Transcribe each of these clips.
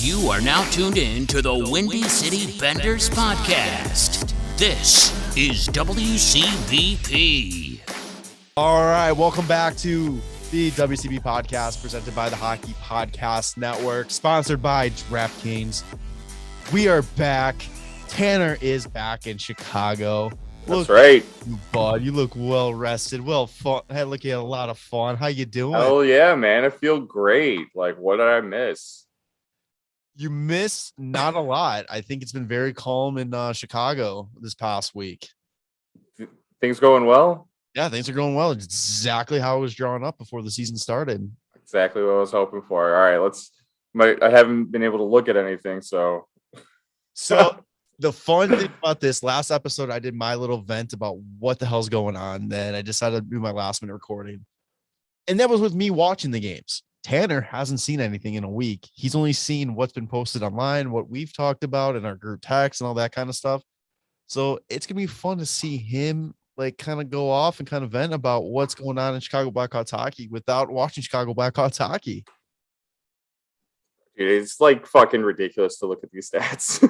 You are now tuned in to the Windy City Benders podcast. This is WCBP. All right, welcome back to the WCB podcast presented by the Hockey Podcast Network, sponsored by DraftKings. We are back. Tanner is back in Chicago. That's right. Bud, you look well rested, well fun. Look, you had a lot of fun. How you doing? Oh yeah, man. I feel great. Like, what did I miss? You missed not a lot. I think it's been very calm in Chicago this past week. Things going well? Yeah, things are going well. It's exactly how it was drawn up before the season started. Exactly what I was hoping for. All right, I haven't been able to look at anything, so the fun thing about this last episode, I did my little vent about what the hell's going on. Then I decided to do my last minute recording. And that was with me watching the games. Tanner hasn't seen anything in a week. He's only seen what's been posted online, what we've talked about in our group text and all that kind of stuff. So it's going to be fun to see him like kind of go off and kind of vent about what's going on in Chicago Blackhawks hockey without watching Chicago Blackhawks hockey. It's like fucking ridiculous to look at these stats.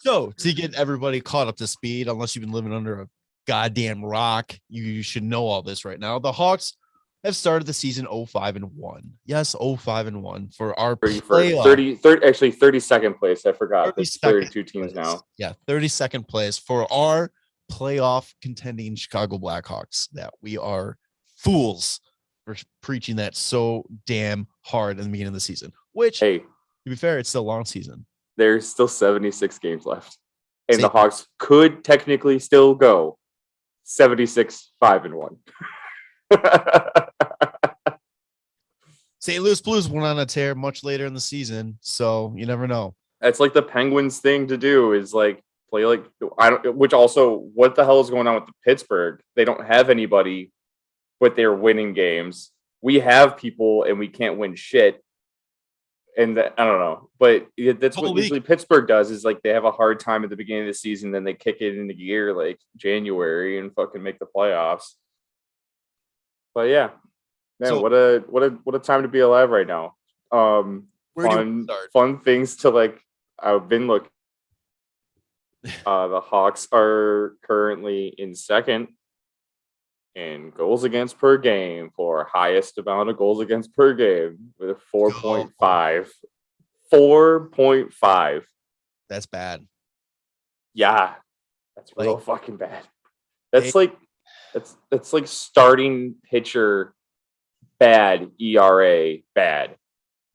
So to get everybody caught up to speed, unless you've been living under a goddamn rock, you should know all this right now. The Hawks have started the season 0-5-1. Yes, 0-5-1 for our 32nd place. I forgot. There's 32 teams place. now. Yeah, 32nd place for our playoff contending Chicago Blackhawks. That we are fools for preaching that so damn hard in the beginning of the season. Which, hey, to be fair, it's still a long season. There's still 76 games left. And the Hawks could technically still go 76-5-1. St. Louis Blues went on a tear much later in the season, so you never know. That's like the Penguins thing to do is like play like which also what the hell is going on with the Pittsburgh? They don't have anybody, but they're winning games. We have people and we can't win shit. And I don't know, but that's what usually Pittsburgh does is like they have a hard time at the beginning of the season, then they kick it into gear like January and fucking make the playoffs. But yeah, man, so, what a time to be alive right now. Fun things to like. I've been looking. The Hawks are currently in second in goals against per game for highest amount of goals against per game with a 4.5. 4.5. That's bad. Yeah, that's real fucking bad. That's like starting pitcher bad, ERA bad.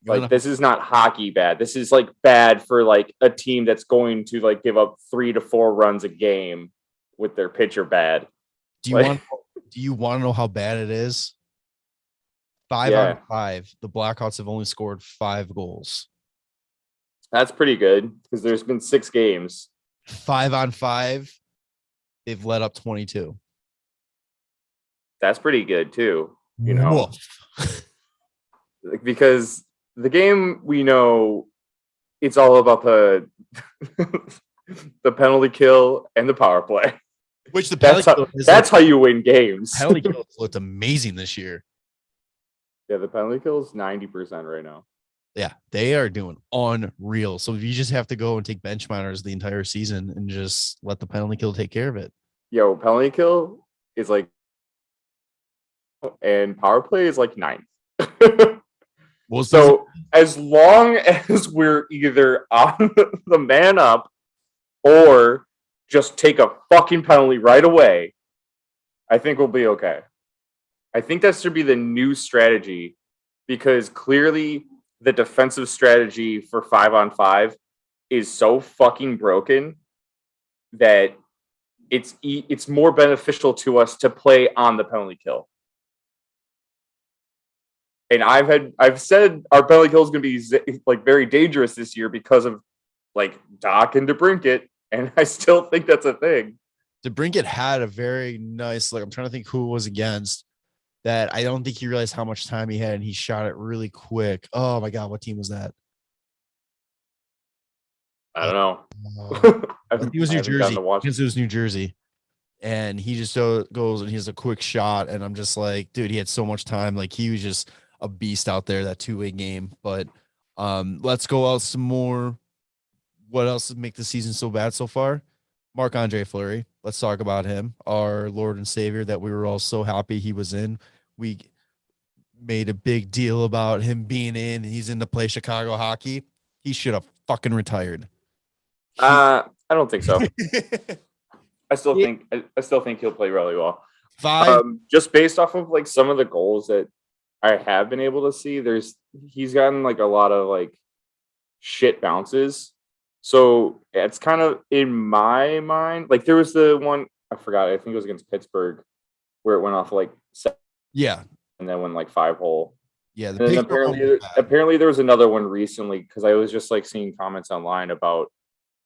Like this is not hockey bad. This is like bad for like a team that's going to like give up 3 to 4 runs a game with their pitcher bad. Do you want to know how bad it is? 5 on 5. The Blackhawks have only scored 5 goals. That's pretty good because there's been 6 games. 5 on 5. They've let up 22. That's pretty good too. You know, because the game we know it's all about the penalty kill and the power play. Which that's how you win games. Penalty kill looked amazing this year. Yeah, the penalty kill is 90% right now. Yeah, they are doing unreal. So you just have to go and take bench minors the entire season and just let the penalty kill take care of it. Yo, penalty kill is like, and power play is like 9th. Well, so as long as we're either on the man up or just take a fucking penalty right away, I think we'll be okay. I think that should be the new strategy because clearly the defensive strategy for 5 on 5 is so fucking broken that it's more beneficial to us to play on the penalty kill. And I've said our penalty kill is going to be like very dangerous this year because of like Doc and DeBrincat, and I still think that's a thing. DeBrincat had a very nice, like I'm trying to think who it was against, that I don't think he realized how much time he had, and he shot it really quick. Oh my God, what team was that? I don't know. He was New Jersey. It was New Jersey. And he just goes and he has a quick shot, and I'm just like, dude, he had so much time. Like he was just a beast out there, that 2-way game. But Let's go out some more. What else would make the season so bad so far? Marc-Andre Fleury. Let's talk about him, our Lord and Savior that we were all so happy he was in. We made a big deal about him being in. He's in to play Chicago hockey. He should have fucking retired. I don't think so. I still think he'll play really well. Just based off of like some of the goals that I have been able to see, he's gotten like a lot of like shit bounces. So it's kind of in my mind, like there was the one I forgot. I think it was against Pittsburgh where it went off like 7, and then went like 5-hole. Yeah, and then apparently there was another one recently because I was just like seeing comments online about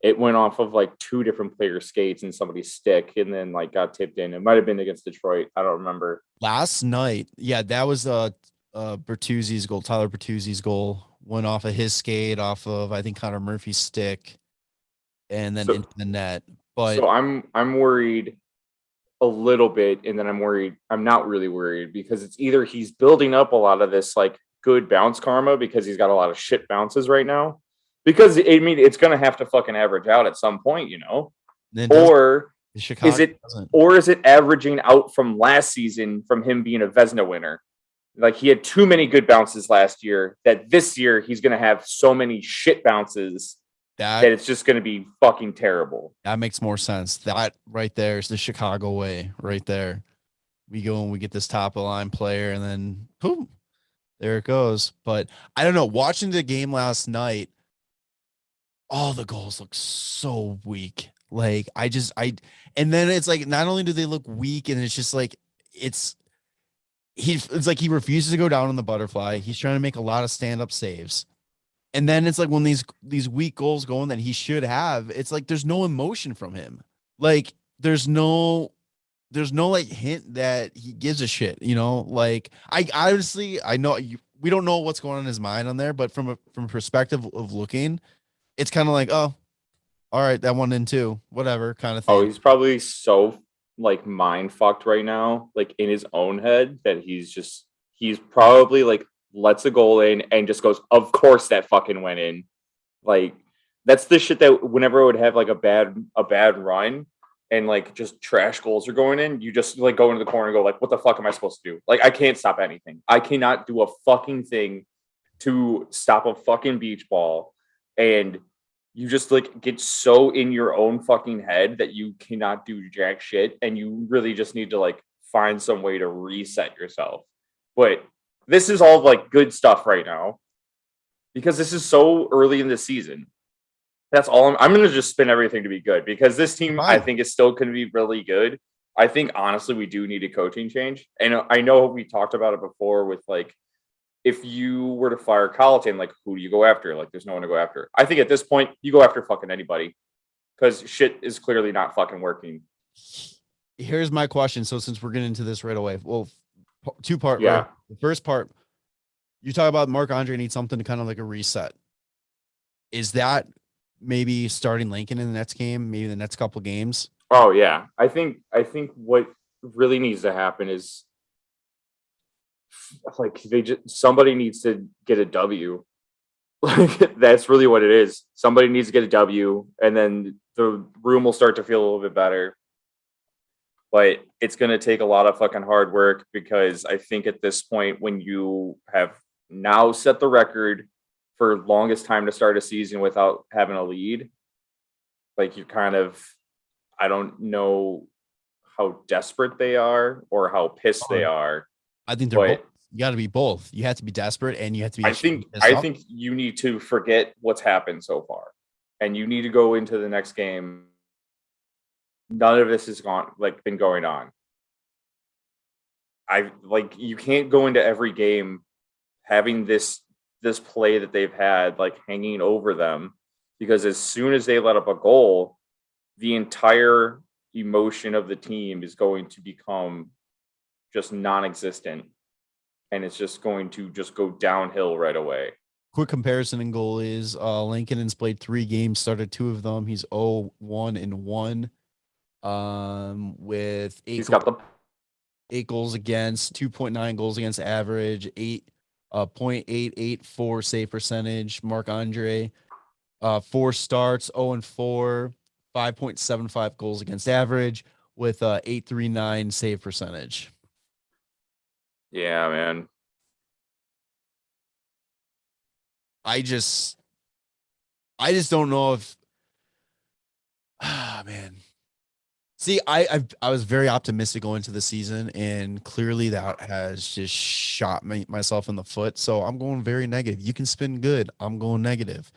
it went off of like 2 different players' skates and somebody's stick, and then like got tipped in. It might have been against Detroit. I don't remember. Last night, yeah, that was Bertuzzi's goal. Tyler Bertuzzi's goal went off of his skate, off of I think Connor Murphy's stick, and then into the net. But so I'm worried a little bit, and then I'm not really worried because it's either he's building up a lot of this like good bounce karma because he's got a lot of shit bounces right now. Because I mean, it's gonna have to fucking average out at some point, you know. Or is it averaging out from last season from him being a Vezina winner? Like he had too many good bounces last year that this year he's gonna have so many shit bounces that it's just gonna be fucking terrible. That makes more sense. That right there is the Chicago way, right there. We go and we get this top of the line player, and then boom, there it goes. But I don't know. Watching the game last night, all the goals look so weak. Like and then it's like, not only do they look weak, and it's just like, it's like he refuses to go down on the butterfly. He's trying to make a lot of stand-up saves. And then it's like when these weak goals go in that he should have, it's like, there's no emotion from him. Like there's no like hint that he gives a shit, you know? Like I honestly, I know we don't know what's going on in his mind on there, but from a perspective of looking, it's kind of like, oh, all right, that one in too, whatever kind of thing. Oh, he's probably so like mind fucked right now, like in his own head, that he's probably like lets a goal in and just goes, of course that fucking went in. Like that's the shit that whenever I would have like a bad run and like just trash goals are going in, you just like go into the corner and go like, what the fuck am I supposed to do? Like I can't stop anything. I cannot do a fucking thing to stop a fucking beach ball. And you just like get so in your own fucking head that you cannot do jack shit. And you really just need to like find some way to reset yourself. But this is all like good stuff right now because this is so early in the season. That's all I'm going to just spin everything to be good because this team, I think, is still going to be really good. I think honestly, we do need a coaching change. And I know we talked about it before with like, if you were to fire Colliton, like who do you go after? Like there's no one to go after. I think at this point you go after fucking anybody because shit is clearly not fucking working. Here's my question. So since we're getting into this right away, well, 2-part. Yeah. Right? The first part, you talk about Marc-Andre needs something to kind of like a reset. Is that maybe starting Lincoln in the next game, maybe the next couple games? Oh yeah. I think what really needs to happen is like somebody needs to get a W. Like that's really what it is. Somebody needs to get a W, and then the room will start to feel a little bit better. But it's going to take a lot of fucking hard work because I think at this point, when you have now set the record for longest time to start a season without having a lead, like you kind of, I don't know how desperate they are or how pissed they are. I think they're both. You got to be both. You have to be desperate and you have to be. I think you need to forget what's happened so far, and you need to go into the next game. None of this has been going on. You can't go into every game having this play that they've had like hanging over them, because as soon as they let up a goal, the entire emotion of the team is going to become just non-existent. And it's just going to just go downhill right away. Quick comparison in goal is Lincoln has played 3 games, started 2 of them. He's 0-1-1 with 8 goals against, 2.9 goals against average, 8 .884 save percentage. Marc-Andre, 4 starts, 0-4, 5.75 goals against average with a .839 save percentage. Yeah, man. I just don't know if man. See, I was very optimistic going into the season, and clearly that has just shot myself in the foot. So I'm going very negative. You can spin good. I'm going negative.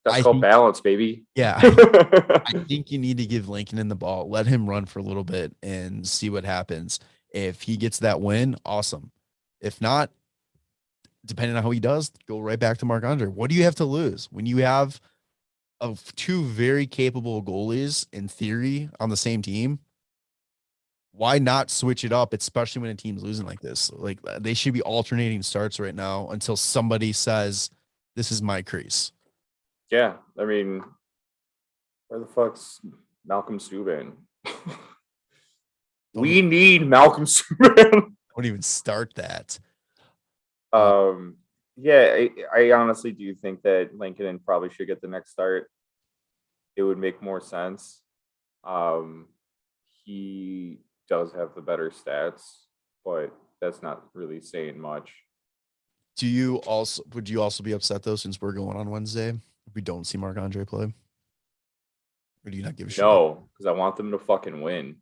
That's called balance, baby. Yeah. I think you need to give Lincoln the ball, let him run for a little bit and see what happens. If he gets that win, awesome. If not, depending on how he does, go right back to Marc-Andre. What do you have to lose when you have of 2 very capable goalies in theory on the same team? Why not switch it up, especially when a team's losing like this? Like, they should be alternating starts right now until somebody says, this is my crease. Yeah. I mean, where the fuck's Malcolm Subban? We need Malcolm Subban. Don't even start that. Yeah, I honestly do think that Lincoln probably should get the next start. It would make more sense. He does have the better stats, but that's not really saying much. Would you also be upset though, since we're going on Wednesday, if we don't see Marc-Andre play? Or do you not give a shit? No, because I want them to fucking win.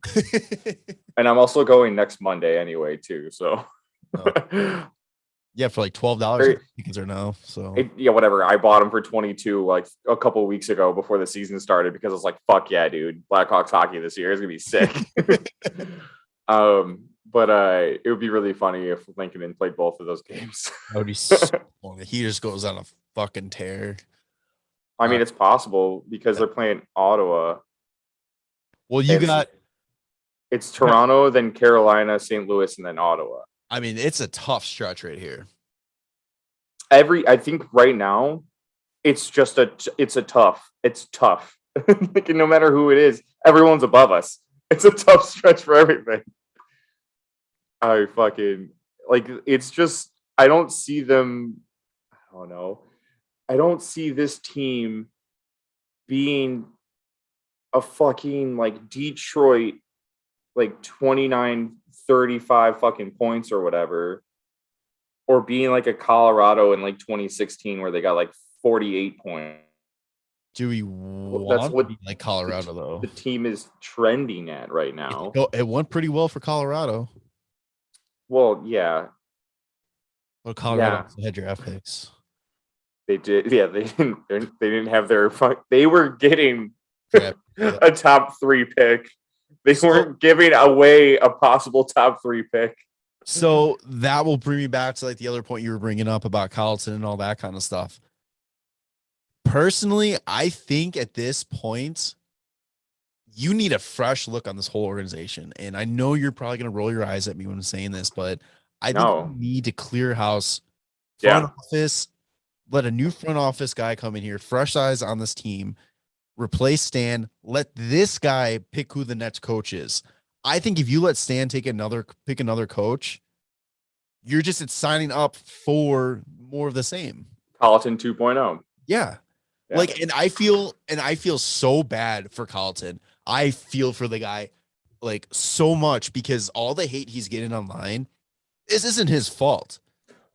And I'm also going next Monday anyway, too. So yeah, for like $12 tickets are now. So yeah, whatever. I bought them for 22 like a couple of weeks ago before the season started because I was like, fuck yeah, dude. Blackhawks hockey this year is gonna be sick. But it would be really funny if Lincoln played both of those games. That would be so funny. He just goes on a fucking tear. I mean, it's possible because they're playing Ottawa. Well, it's Toronto, then Carolina, St. Louis, and then Ottawa. I mean, it's a tough stretch right here. I think right now, it's tough. It's tough. Like, no matter who it is, everyone's above us. It's a tough stretch for everything. I fucking it's just, I don't see them. I don't know. I don't see this team being a fucking like Detroit, like 29-35 fucking points or whatever, or being like a Colorado in like 2016 where they got like 48 points. Do we want to be like Colorado though? The team is trending at right now. It went pretty well for Colorado. Well, yeah. Well, Colorado also had draft picks. They did. Yeah, they didn't have their they were getting a top 3 pick. They weren't giving away a possible top 3 pick. So that will bring me back to like the other point you were bringing up about Colliton and all that kind of stuff. Personally, I think at this point, you need a fresh look on this whole organization. And I know you're probably going to roll your eyes at me when I'm saying this, but I think you need to clear house front office. Let a new front office guy come in here, fresh eyes on this team, replace Stan. Let this guy pick who the next coach is. I think if you let Stan pick another coach, you're just signing up for more of the same. Colliton 2.0. Yeah. Like, and I feel so bad for Colliton. I feel for the guy like so much because all the hate he's getting online, this isn't his fault.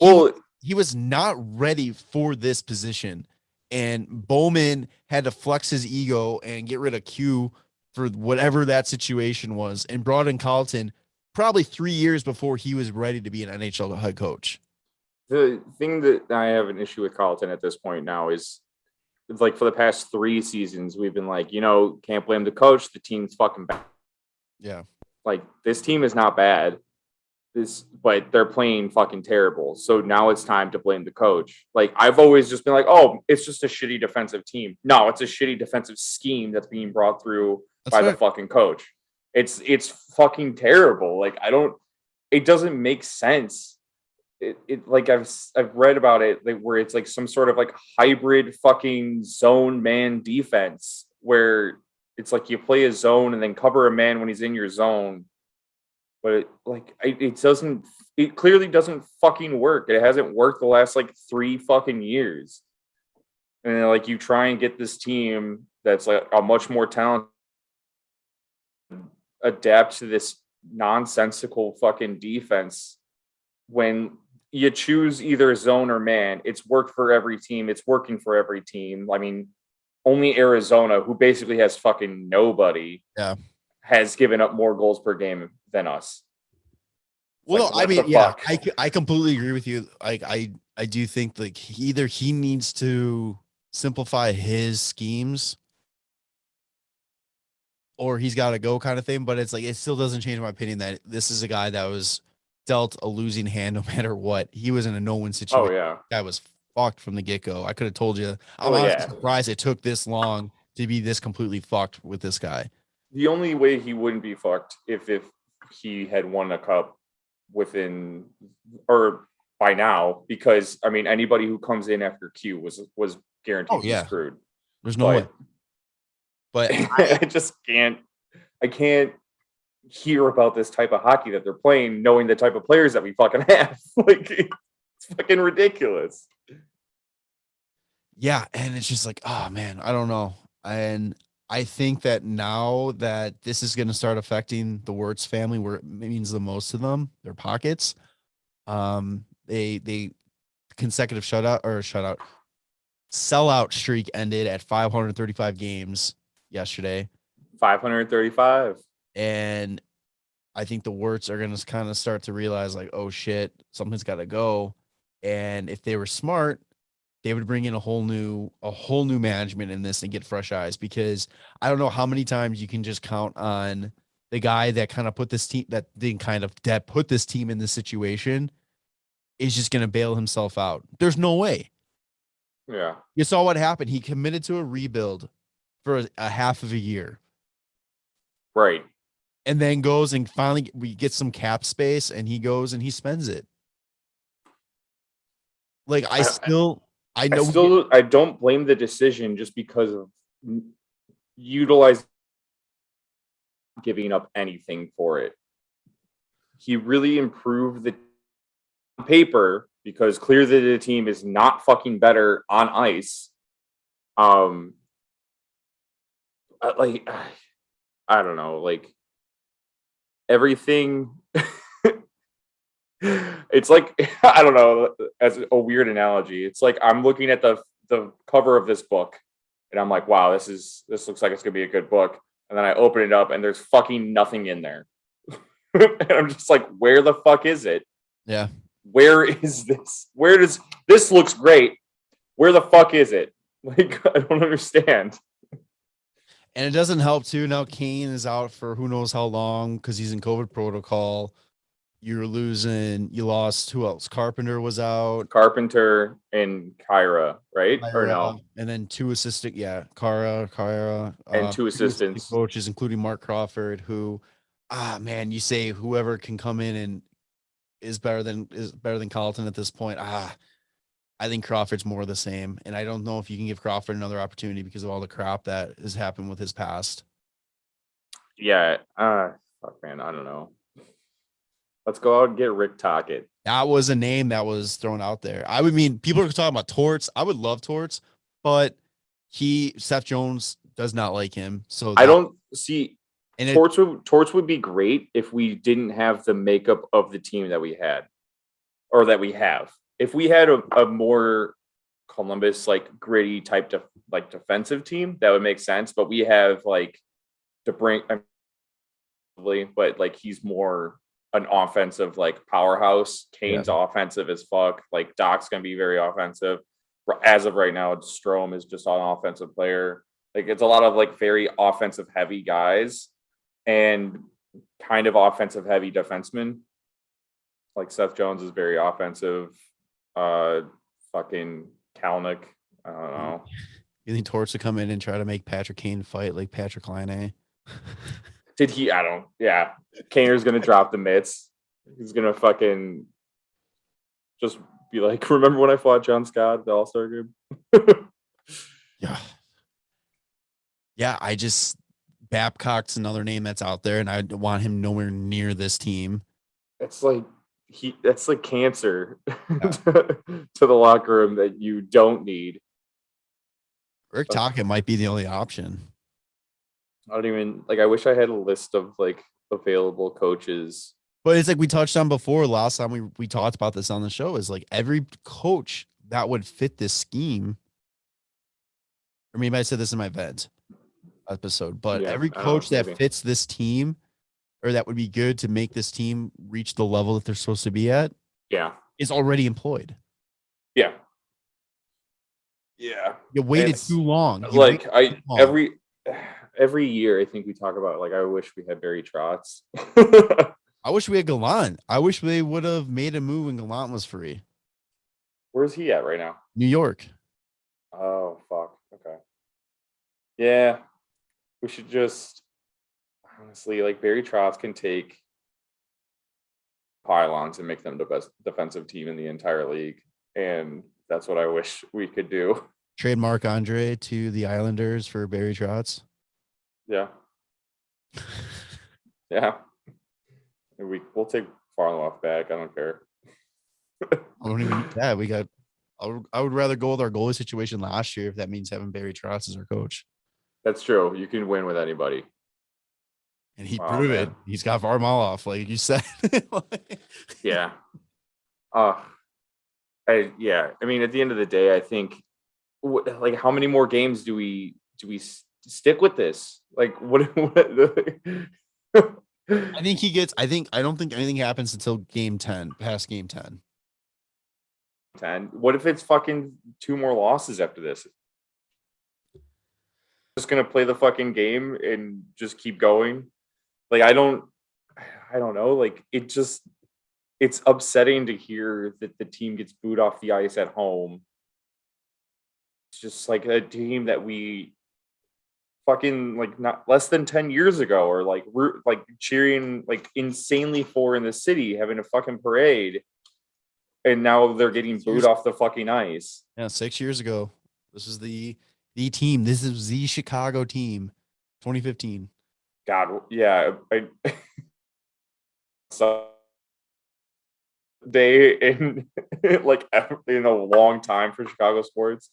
Well, he was not ready for this position, and Bowman had to flex his ego and get rid of Q for whatever that situation was and brought in Colliton probably 3 years before he was ready to be an NHL head coach. The thing that I have an issue with Colliton at this point now is it's like for the past 3 seasons, we've been like, can't blame the coach. The team's fucking bad. Yeah. Like, this team is not bad. But they're playing fucking terrible. So now it's time to blame the coach. Like, I've always just been like, oh, it's just a shitty defensive team. No, it's a shitty defensive scheme that's being brought through by the fucking coach. It's fucking terrible. Like, it doesn't make sense. It like I've read about it where it's like some sort of like hybrid fucking zone man defense where it's like you play a zone and then cover a man when he's in your zone. but it doesn't. It clearly doesn't fucking work. It hasn't worked the last like 3 fucking years. And then, like, you try and get this team that's like a much more talented adapt to this nonsensical fucking defense when you choose either zone or man. It's worked for every team. It's working for every team. I mean, only Arizona, who basically has fucking nobody, has given up more goals per game than us. Well, I mean, yeah, I completely agree with you. Like, I do think like either he needs to simplify his schemes or he's got to go kind of thing. But it's like, it still doesn't change my opinion that this is a guy that was dealt a losing hand no matter what. He was in a no-win situation. Oh, yeah. That was fucked from the get-go. I could have told you. I'm honestly surprised it took this long to be this completely fucked with this guy. The only way he wouldn't be fucked if he had won a cup within or by now, because I mean anybody who comes in after Q was guaranteed to be screwed. There's no way. But I just can't hear about this type of hockey that they're playing knowing the type of players that we fucking have. Like, it's fucking ridiculous. Yeah, and it's just like, oh man, I don't know. And I think that now that this is going to start affecting the Wirtz family, where it means the most to them, their pockets. They consecutive sellout streak ended at 535 games yesterday. 535. And I think the Wirtz are going to kind of start to realize like, oh shit, something's got to go. And if they were smart, they would bring in a whole new management in this and get fresh eyes, because I don't know how many times you can just count on the guy that kind of put this team put this team in this situation is just going to bail himself out. There's no way. Yeah. You saw what happened. He committed to a rebuild for a half of a year. Right. And then goes and finally we get some cap space and he goes and he spends it. Like, I don't blame the decision just because of utilizing giving up anything for it. He really improved the paper because clearly the team is not fucking better on ice. I don't know, like everything. It's like, I don't know, as a weird analogy, it's like I'm looking at the cover of this book and I'm like, wow, this looks like it's gonna be a good book. And then I open it up and there's fucking nothing in there. And I'm just like, where the fuck is it? Yeah. Where is this? Where does this looks great? Where the fuck is it? Like, I don't understand. And it doesn't help too. Now Kane is out for who knows how long because he's in COVID protocol. You lost, who else? Carpenter was out. Carpenter and Kyra, right? Or no? And then 2 assistant, Kyra. And 2 assistants. Coaches, including Mark Crawford, who, man, you say whoever can come in and is better than Colliton at this point. I think Crawford's more the same. And I don't know if you can give Crawford another opportunity because of all the crap that has happened with his past. Yeah. Fuck, man. I don't know. Let's go out and get Rick Tocchet. That was a name that was thrown out there. I would mean, people are talking about Torts. I would love Torts, but Seth Jones does not like him. So I don't see. And Torts would be great if we didn't have the makeup of the team that we had, or that we have. If we had a more Columbus like gritty type defensive team, that would make sense. But we have like but like he's more an offensive like powerhouse. Kane's offensive as fuck. Like Doc's gonna be very offensive. As of right now, Strome is just an offensive player. Like it's a lot of like very offensive heavy guys and kind of offensive heavy defensemen. Like Seth Jones is very offensive. Fucking Kalnick. I don't know. You think Torts would come in and try to make Patrick Kane fight like Patrick Laine? Did he? I don't. Yeah. Kaner's going to drop the mitts. He's going to fucking just be like, remember when I fought John Scott at the All-Star game? Yeah. Yeah. Babcock's another name that's out there, and I want him nowhere near this team. It's like that's like cancer to the locker room that you don't need. Rick Tocchet might be the only option. I don't even I wish I had a list of like available coaches. But it's like we touched on before last time we talked about this on the show, is like every coach that would fit this scheme. Or maybe I said this in my vet episode, but every coach that fits this team or that would be good to make this team reach the level that they're supposed to be at. Yeah. Is already employed. Yeah. Yeah. You waited too long. Every year I think we talk about I wish we had Barry Trotz. I wish we had Gallant. I wish they would have made a move when Gallant was free. Where's he at right now? New York. Oh, fuck. Okay. Yeah. We should just honestly, Barry Trotz can take pylons and make them the best defensive team in the entire league. And that's what I wish we could do. Trade Marc-Andre to the Islanders for Barry Trotz. Yeah. Yeah. We'll take Farloff back. I don't care. I don't even need that. I would rather go with our goalie situation last year if that means having Barry Trotz as our coach. That's true. You can win with anybody. And he proved it. He's got Varlamov, like you said. Yeah. I mean, at the end of the day, I think, how many more games do we stick with this? What I think I don't think anything happens until game 10, past game 10. 10. What if it's fucking 2 more losses after this? Just gonna play the fucking game and just keep going. I don't know. It's upsetting to hear that the team gets booed off the ice at home. It's just a team that we fucking not less than 10 years ago or cheering insanely for in the city, having a fucking parade, and now they're getting booed off the fucking ice. Yeah, 6 years ago. This is the team. This is the Chicago team, 2015. God, yeah. So they in in a long time for Chicago sports,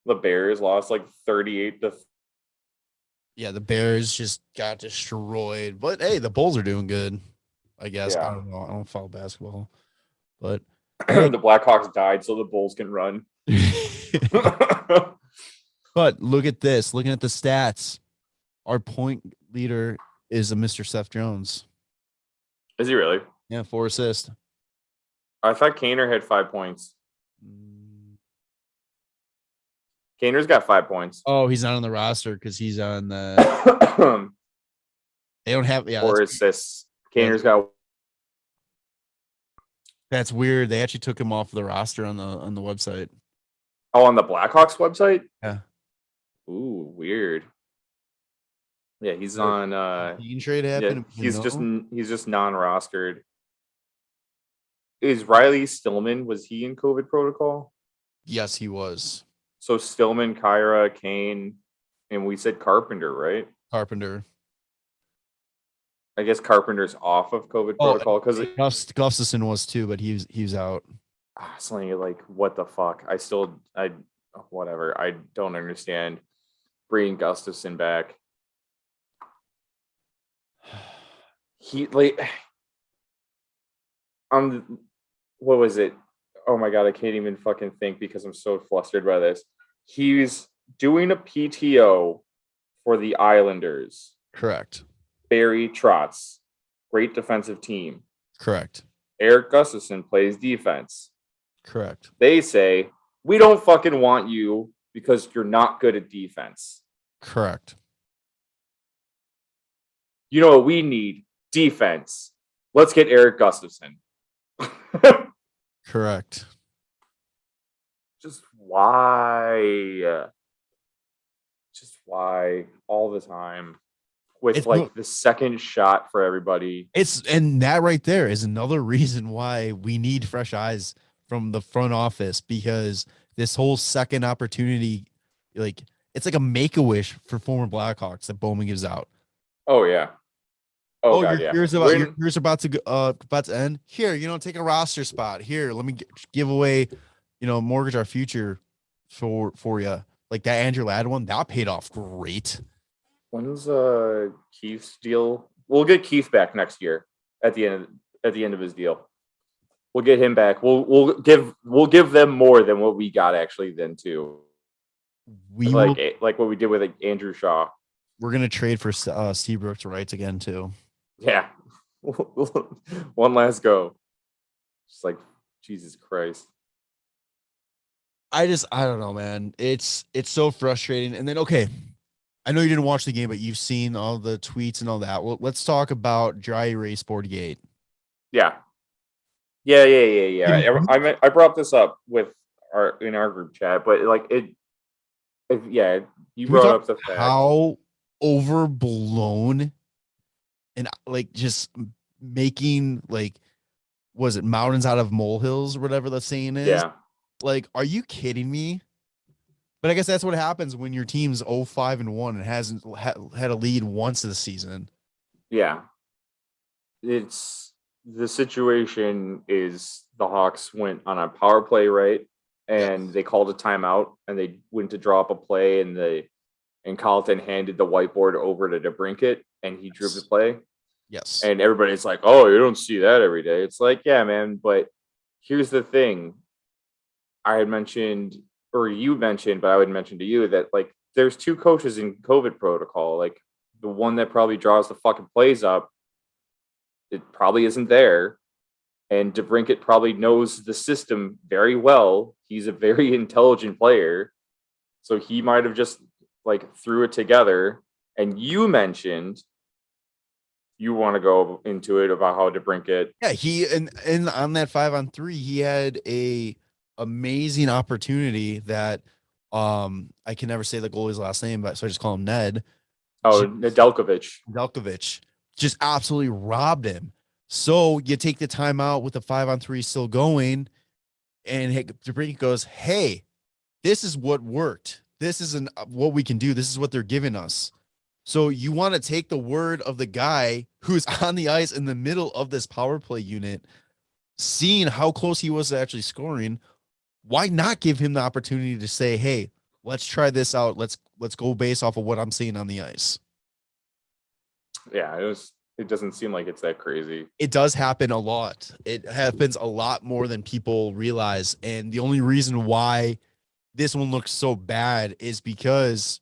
the Bears lost 38 to. Yeah, the Bears just got destroyed. But hey, the Bulls are doing good, I guess. Yeah. I don't know. I don't follow basketball. But the Blackhawks died so the Bulls can run. But look at this. Looking at the stats, our point leader is a Mr. Seth Jones. Is he really? Yeah, 4 assists. I thought Kaner had 5 points. Kaner's got 5 points. Oh, he's not on the roster because he's on the. They don't have 4 assists. Kaner's got. That's weird. They actually took him off the roster on the website. Oh, on the Blackhawks website? Yeah. Ooh, weird. Yeah, he's on. Trade happened. Yeah, he's just non-rostered. Is Riley Stillman? Was he in COVID protocol? Yes, he was. So Stillman, Kyra, Kane, and we said Carpenter, right? Carpenter. I guess Carpenter's off of COVID protocol because Gustafson was too, but he was out. Something what the fuck? Whatever. I don't understand bringing Gustafson back. He what was it? Oh my god, I can't even fucking think because I'm so flustered by this. He's doing a PTO for the Islanders. Correct. Barry Trotz, great defensive team. Correct. Eric Gustafson plays defense. Correct. They say, we don't fucking want you because you're not good at defense. Correct. You know what we need? Defense. Let's get Eric Gustafson. Correct. Just why? Just why all the time with the second shot for everybody. And that right there is another reason why we need fresh eyes from the front office, because this whole second opportunity, it's like a make-a-wish for former Blackhawks that Bowman gives out. Oh yeah. Oh god, yeah. Your year's about to end. Here, take a roster spot. Here, let me give away, mortgage our future for you. Like that Andrew Ladd one, that paid off great. When's Keith's deal? We'll get Keith back next year at the end of his deal. We'll get him back. We'll give them more than what we got actually then too. Like what we did with Andrew Shaw. We're gonna trade for Seabrook's rights again too. Yeah. One last go. Just like Jesus Christ. I don't know, man. It's so frustrating. And then okay, I know you didn't watch the game, but you've seen all the tweets and all that. Well, let's talk about dry erase board gate. Yeah. I brought this up in our group chat, but like you brought up the fact how overblown and like just making like was it mountains out of molehills or whatever the saying is. Yeah. Like, are you kidding me? But I guess that's what happens when your team's 0-5-1 and hasn't had a lead once this season. Yeah. It's the situation is the Hawks went on a power play, right? And they called a timeout and they went to draw up a play and Colliton handed the whiteboard over to DeBrincat and he drew the play. Yes. And everybody's like, oh, you don't see that every day. It's like, yeah, man. But here's the thing. I had mentioned, or you mentioned, but I would mention to you that like there's two coaches in COVID protocol. Like the one that probably draws the fucking plays up, it probably isn't there. And DeBrincat probably knows the system very well. He's a very intelligent player. So he might have just like threw it together. And you mentioned you want to go into it about how DeBrincat. Yeah, he and on that 5-on-3, he had a amazing opportunity that I can never say the goalie's last name, but so I just call him Ned. Oh, Nedeljkovic just absolutely robbed him. So you take the timeout with the 5-on-3 still going, and DeBrincat goes, "Hey, this is what worked. This isn't what we can do. This is what they're giving us." So you want to take the word of the guy who's on the ice in the middle of this power play unit, seeing how close he was to actually scoring. Why not give him the opportunity to say, "Hey, let's try this out. Let's go based off of what I'm seeing on the ice." Yeah, it doesn't seem like it's that crazy. It does happen a lot. It happens a lot more than people realize. And the only reason why this one looks so bad is because,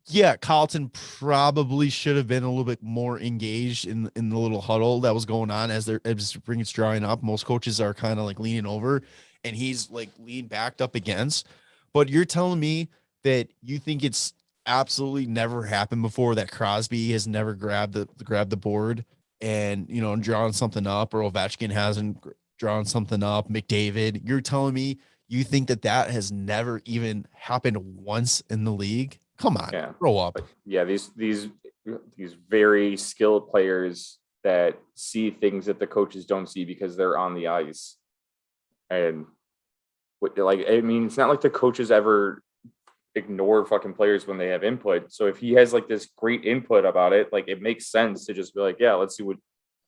yeah, Colliton probably should have been a little bit more engaged in the little huddle that was going on as it's drying up. Most coaches are kind of like leaning over, and he's like leaned backed up against. But you're telling me that you think it's absolutely never happened before, that Crosby has never grabbed the board and drawn something up, or Ovechkin hasn't drawn something up, McDavid. You're telling me you think that has never even happened once in the league? Come on, grow up. Yeah, these very skilled players that see things that the coaches don't see because they're on the ice. And it's not like the coaches ever ignore fucking players when they have input. So if he has like this great input about it, like it makes sense to just be like, yeah, let's see what.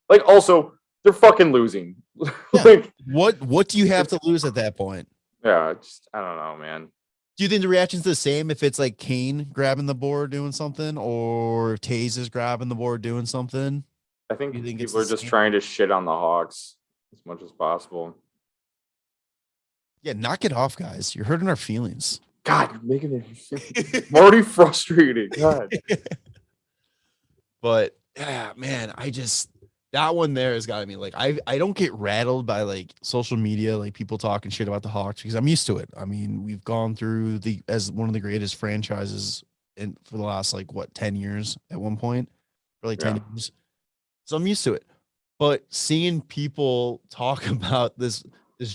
Like also, they're fucking losing. Yeah. Like what do you have to lose at that point? Yeah, I don't know, man. Do you think the reaction's the same if it's like Kane grabbing the board doing something, or Taze is grabbing the board doing something? I think people are just trying to shit on the Hawks as much as possible. Yeah, knock it off, guys. You're hurting our feelings. God, you're making it. I'm already frustrated. God. But yeah, man, that one there has got to be like, I don't get rattled by like social media, like people talking shit about the Hawks, because I'm used to it. I mean, we've gone through as one of the greatest franchises for the last 10 years at one point, for 10 years. So I'm used to it. But seeing people talk about this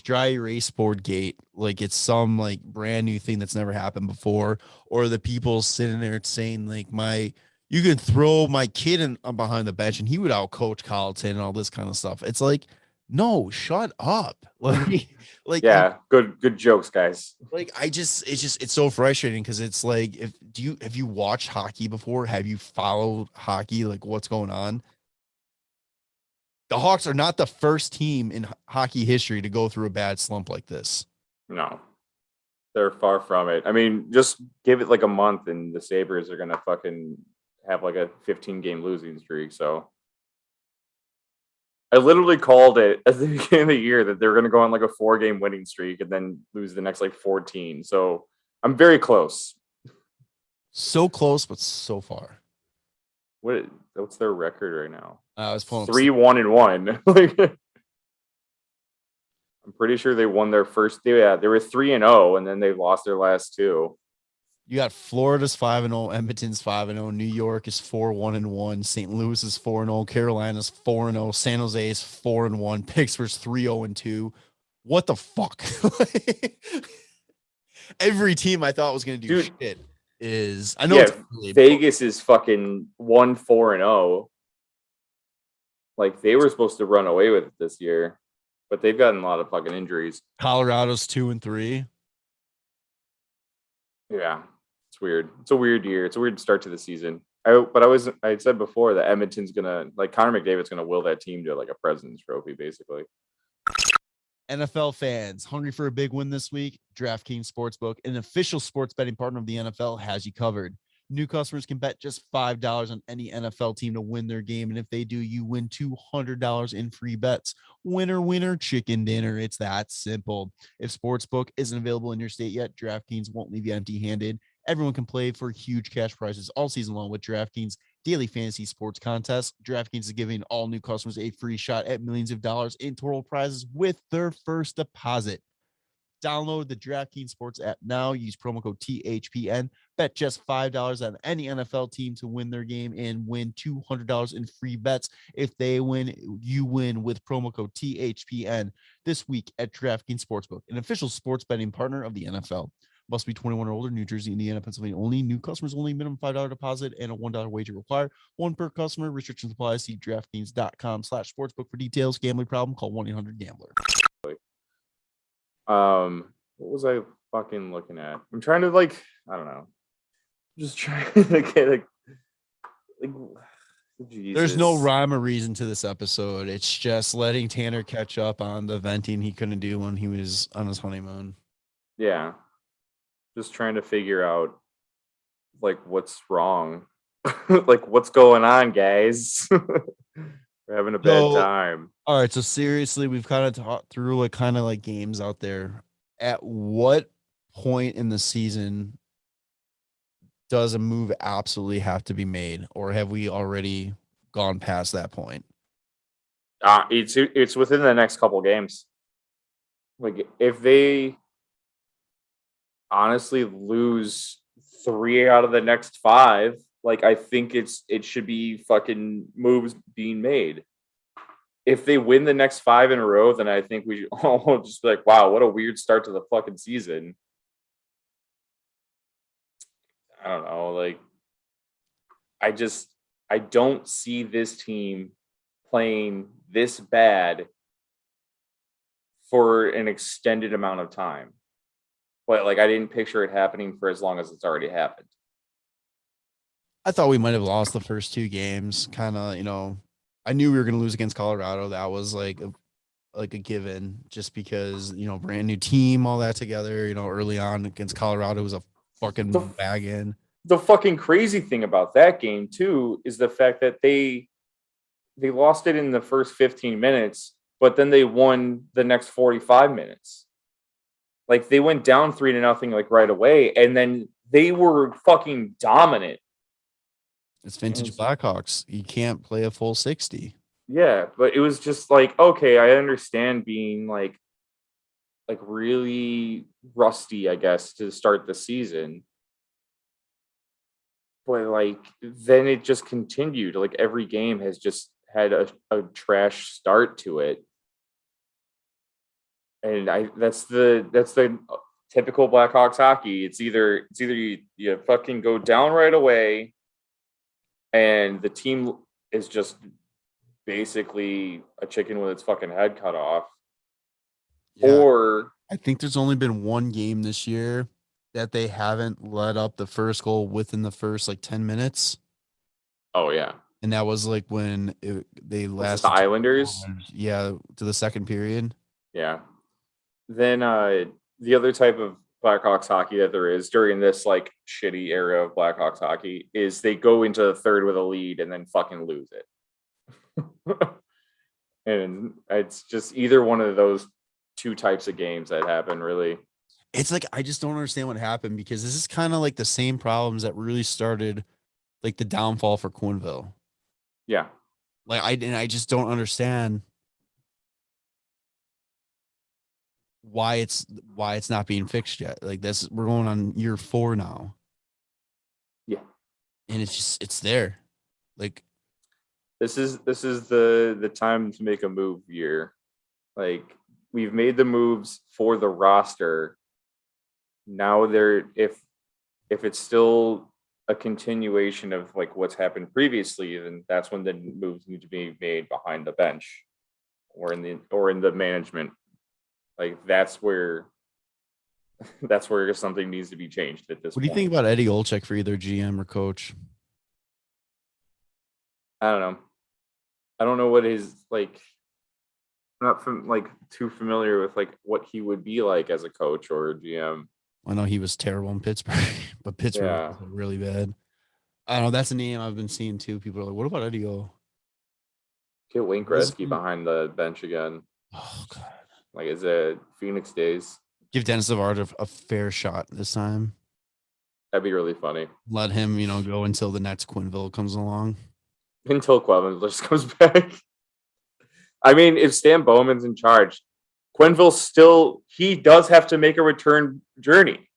dry erase board gate like it's some like brand new thing that's never happened before, or the people sitting there saying like you can throw my kid in behind the bench and he would outcoach Colliton and all this kind of stuff. It's like, No, shut up. Like, Yeah, good jokes, guys. it's so frustrating because it's like, have you watched hockey before? Have you followed hockey? Like, what's going on? The Hawks are not the first team in hockey history to go through a bad slump like this. No, they're far from it. I mean, just give it like a month, and the Sabres are gonna fucking have like a 15-game losing streak. So I literally called it at the beginning of the year that they're gonna go on like a 4-game winning streak and then lose the next like 14. So I'm very close. So close, but so far. What's their record right now? I was pulling 3-1-1. Like, I'm pretty sure they won their first. Yeah, they were 3-0, and then they lost their last 2. You got Florida's 5-0, Edmonton's 5-0, New York is 4-1-1, St. Louis is 4-0, Carolina's 4-0, San Jose is 4-1, Pittsburgh's 3-0-2. What the fuck? Every team I thought was gonna do shit is. I know. Yeah, Vegas is fucking 1-4-0. Like, they were supposed to run away with it this year, but they've gotten a lot of fucking injuries. Colorado's 2-3. Yeah, it's weird. It's a weird year. It's a weird start to the season. I had said before that Edmonton's gonna, like, Connor McDavid's gonna will that team to like a President's Trophy, basically. NFL fans hungry for a big win this week? DraftKings Sportsbook, an official sports betting partner of the NFL, has you covered. New customers can bet just $5 on any NFL team to win their game, and if they do, you win $200 in free bets. Winner, winner, chicken dinner. It's that simple. If Sportsbook isn't available in your state yet, DraftKings won't leave you empty-handed. Everyone can play for huge cash prizes all season long with DraftKings daily fantasy sports contest. DraftKings is giving all new customers a free shot at millions of dollars in total prizes with their first deposit. Download the DraftKings Sports app now. Use promo code THPN. Bet just $5 on any NFL team to win their game and win $200 in free bets. If they win, you win with promo code THPN this week at DraftKings Sportsbook, an official sports betting partner of the NFL. Must be 21 or older. New Jersey, Indiana, Pennsylvania only. New customers only. Minimum $5 deposit and a $1 wager required. One per customer. Restrictions apply. See DraftKings.com/sportsbook for details. Gambling problem? Call 1-800-GAMBLER. What was I fucking looking at? I'm trying to, like, I don't know. I'm just trying to get like Jesus. There's no rhyme or reason to this episode. It's just letting Tanner catch up on the venting he couldn't do when he was on his honeymoon. Yeah. Just trying to figure out, like, what's wrong. Like, what's going on, guys? We're having a bad time. All right, so seriously, we've kind of talked through like kind of like games out there. At what point in the season does a move absolutely have to be made, or have we already gone past that point? It's within the next couple games. Like, if they honestly lose 3 out of the next 5, like, I think it should be fucking moves being made. If they win the next 5 in a row, then I think we should all just be like, wow, what a weird start to the fucking season. I don't know. Like, I don't see this team playing this bad for an extended amount of time. But, like, I didn't picture it happening for as long as it's already happened. I thought we might have lost the first 2 games. Kind of, I knew we were going to lose against Colorado. That was like a given, just because, brand new team, all that together, early on against Colorado was a fucking bag in. The fucking crazy thing about that game too is the fact that they lost it in the first 15 minutes, but then they won the next 45 minutes. Like, they went down 3-0 like right away, and then they were fucking dominant. It's vintage Blackhawks. You can't play a full 60. Yeah, but it was just like, okay, I understand being like really rusty, I guess, to start the season. But, like, then it just continued. Like, every game has just had a trash start to it. And that's the typical Blackhawks hockey. It's either you fucking go down right away, and the team is just basically a chicken with its fucking head cut off. Yeah. Or I think there's only been one game this year that they haven't let up the first goal within the first 10 minutes. Oh yeah. And that was when they lasted the Islanders. Yeah, to the second period. Yeah. Then the other type of Blackhawks hockey that there is during this shitty era of Blackhawks hockey is they go into the third with a lead and then fucking lose it. And it's just either one of those two types of games that happen, really. It's I just don't understand what happened, because this is kind of the same problems that really started the downfall for Quenneville. Yeah. I just don't understand why it's not being fixed yet. We're going on year 4 now. Yeah. And it's there. This is the time to make a move year. We've made the moves for the roster. Now if it's still a continuation of what's happened previously, then that's when the moves need to be made behind the bench or in the management. That's where something needs to be changed at this point. What do you think about Eddie Olczyk for either GM or coach? I don't know. I don't know what his I'm not too familiar with what he would be like as a coach or a GM. I know he was terrible in Pittsburgh, but Pittsburgh was really bad. I don't know. That's a name I've been seeing too. People are like, "What about Eddie O?" Get Wayne Gretzky behind the bench again. Oh God! Is it Phoenix days? Give Dennis Savard a fair shot this time. That'd be really funny. Let him, go until the next Quenneville comes along. Until Quenneville just comes back. I mean, if Stan Bowman's in charge, Quenneville he does have to make a return journey.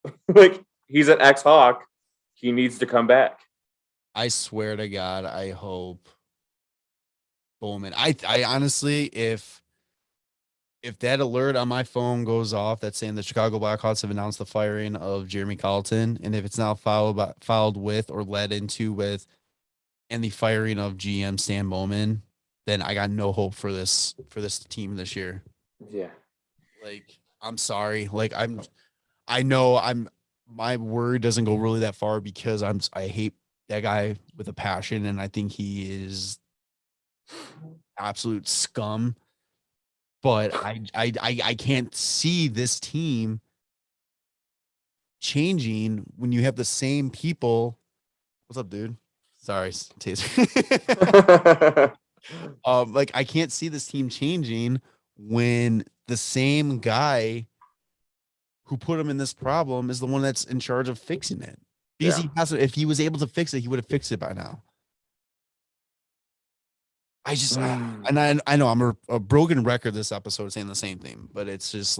He's an ex-Hawk. He needs to come back. I swear to God, I hope Bowman. I honestly, if that alert on my phone goes off that's saying the Chicago Blackhawks have announced the firing of Jeremy Colliton, and if it's now followed with or led into with and the firing of GM Stan Bowman, then I got no hope for this team this year. Yeah. I'm sorry. I know my word doesn't go really that far, because I hate that guy with a passion, and I think he is absolute scum. But I can't see this team changing when you have the same people. What's up, dude? Sorry, Taser. I can't see this team changing when the same guy who put him in this problem is the one that's in charge of fixing it. Because he has to, if he was able to fix it, he would have fixed it by now. I just, and I know I'm a broken record this episode saying the same thing, but it's just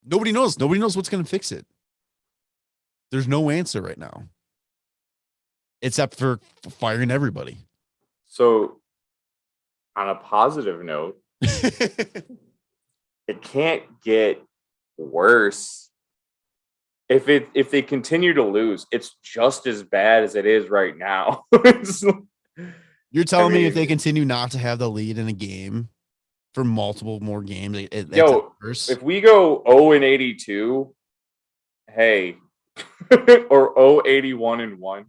nobody knows. Nobody knows what's going to fix it. There's no answer right now, except for firing everybody. So, on a positive note, it can't get worse. If they continue to lose, it's just as bad as it is right now. You're telling me if they continue not to have the lead in a game for multiple more games, if we go 0-82, hey, or 0-81-1,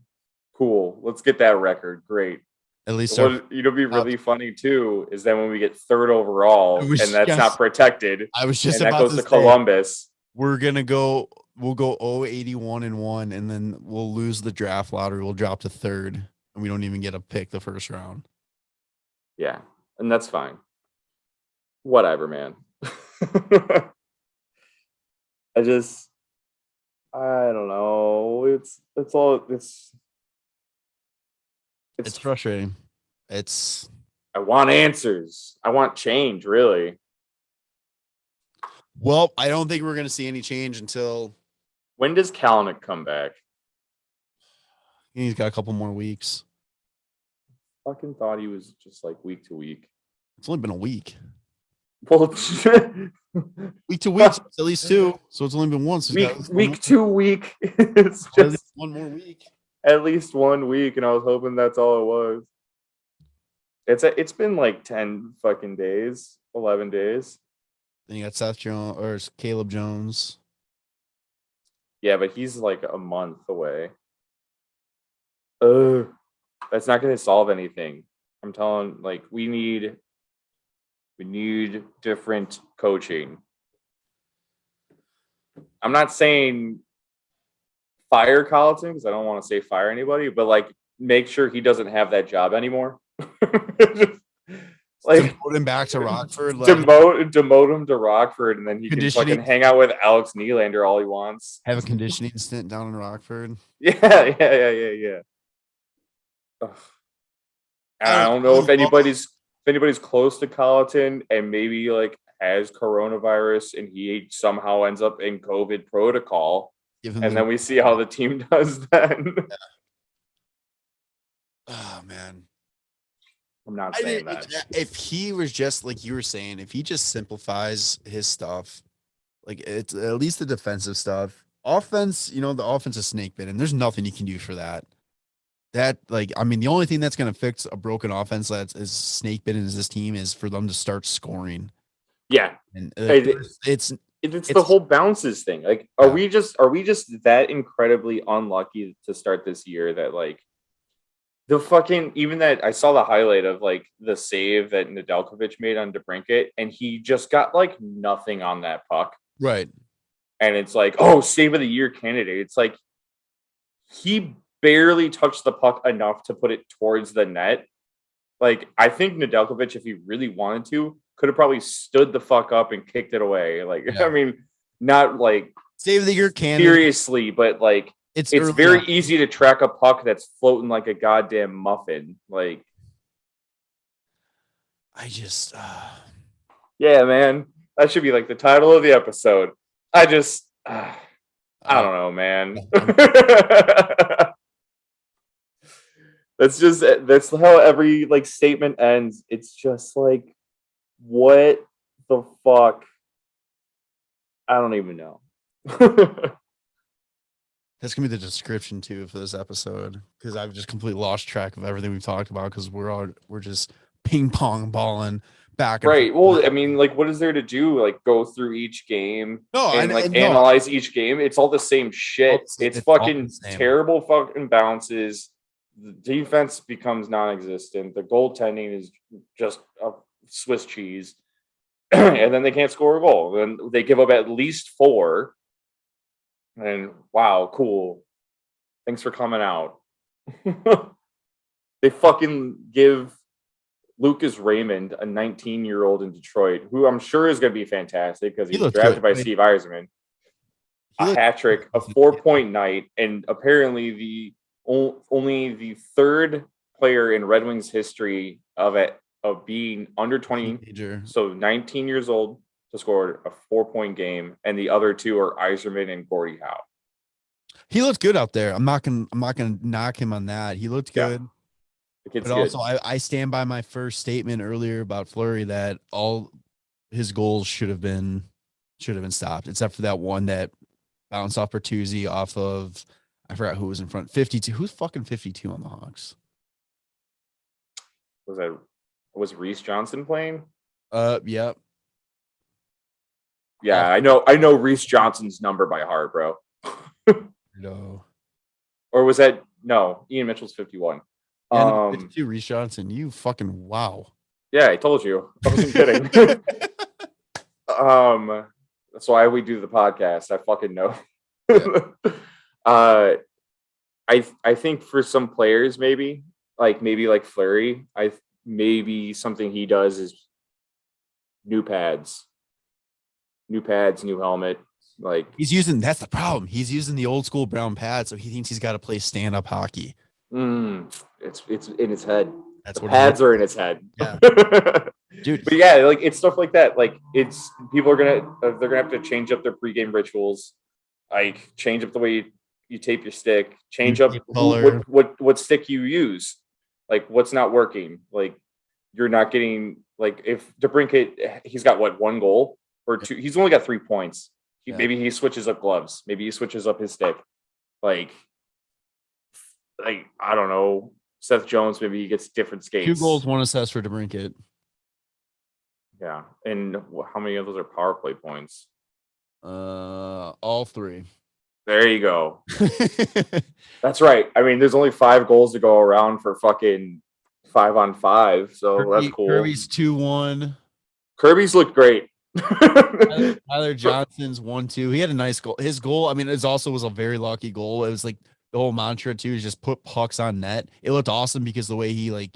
cool. Let's get that record. Great. At least it'll be really funny too is then when we get third overall and that's not protected. I was just and about that goes to to Columbus. We'll go 0-81-1, and then we'll lose the draft lottery. We'll drop to third, and we don't even get a pick the first round. Yeah, and that's fine. Whatever, man. I don't know. It's frustrating. I want answers. I want change, really. Well, I don't think we're going to see any change until... When does Kalanick come back? He's got a couple more weeks. Fucking thought he was just week to week. It's only been a week. Well, week to week, at least 2. So it's only been once. Week to week. It's just one more week. At least 1 week, and I was hoping that's all it was. It's been like 10 fucking days, 11 days. Then you got Seth Jones or Caleb Jones. Yeah, but he's like a month away. That's not going to solve anything. I'm telling, like, we need different coaching. I'm not saying fire Colliton because I don't want to say fire anybody, but like make sure he doesn't have that job anymore. Like demote him back to Rockford. Demote him to Rockford, and then he can fucking hang out with Alex Nylander all he wants. Have a conditioning stint down in Rockford. Yeah. I don't know if anybody's close to Colliton and maybe like has coronavirus and he somehow ends up in COVID protocol. And then we see how the team does then. Yeah. Oh man. I'm not saying that. If he was just like you were saying, if he just simplifies his stuff, like it's at least the defensive stuff. Offense, the offense is snake bit, and there's nothing you can do for that. That, like, I mean, the only thing that's going to fix a broken offense that is snake bitten as this team is for them to start scoring. Yeah, and it's the whole bounces thing. Like, are we just that incredibly unlucky to start this year that like the fucking even that I saw the highlight of like the save that Nedeljkovic made on DeBrincat, and he just got like nothing on that puck, right? And it's like, oh, save of the year candidate. It's like he barely touched the puck enough to put it towards the net. Like, I think Nedeljkovic, if he really wanted to, could have probably stood the fuck up and kicked it away. Like, I mean, not like save of the year candidate seriously, but like it's very easy to track a puck that's floating like a goddamn muffin. Like, yeah, man, that should be like the title of the episode. I don't know, man. That's how every like statement ends. It's just like, what the fuck? I don't even know. That's gonna be the description too for this episode, because I've just completely lost track of everything we've talked about because we're just ping pong balling back. Right. Well, I mean, like, what is there to do? Like, go through each game and analyze each game. It's all the same shit. It's fucking terrible fucking bounces. The defense becomes non-existent. The goaltending is just a Swiss cheese. And then they can't score a goal. Then they give up at least 4. And wow, cool. Thanks for coming out. They fucking give Lucas Raymond, a 19-year-old in Detroit, who I'm sure is going to be fantastic because he's drafted by Steve Yzerman, a hat trick, a 4-point night, and apparently only the third player in Red Wings history of being under 20, so 19 years old, to score a 4-point game, and the other 2 are Yzerman and Gordie Howe. He looked good out there. I'm not gonna knock him on that. He looked good. But also, I stand by my first statement earlier about Fleury that all his goals should have been stopped, except for that one that bounced off Bertuzzi off of, I forgot who was in front. 52. Who's fucking 52 on the Hawks? Was Reese Johnson playing? Yep. Yeah, I know Reese Johnson's number by heart, bro. No. Or was that Ian Mitchell's 51. Yeah, 52 Reese Johnson. You fucking wow. Yeah, I told you. I wasn't kidding. That's why we do the podcast. I fucking know. Yeah. I think for some players, maybe like Fleury, maybe something he does is new pads, new helmet. Like, that's the problem. He's using the old school brown pad, so he thinks he's got to play stand up hockey. It's in his head. That's the pads are in his head. Yeah. Dude. But yeah, like it's stuff like that. Like it's people they're gonna have to change up their pregame rituals, like change up the way you tape your stick, change up what stick you use, like what's not working. Like you're not getting, like, if DeBrincat, he's got 1 goal or 2. He's only got 3 points. Maybe he switches up gloves. Maybe he switches up his stick. Like I don't know, Seth Jones, maybe he gets different skates. 2 goals, 1 assist for DeBrincat. Yeah. And how many of those are power play points? All 3. There you go. That's right. I mean, there's only 5 goals to go around for fucking 5-on-5. So that's cool. Kirby's 2-1. Kirby's looked great. Tyler Johnson's 1-2. He had a nice goal. His goal, I mean, it also was a very lucky goal. It was like the whole mantra too is just put pucks on net. It looked awesome because the way he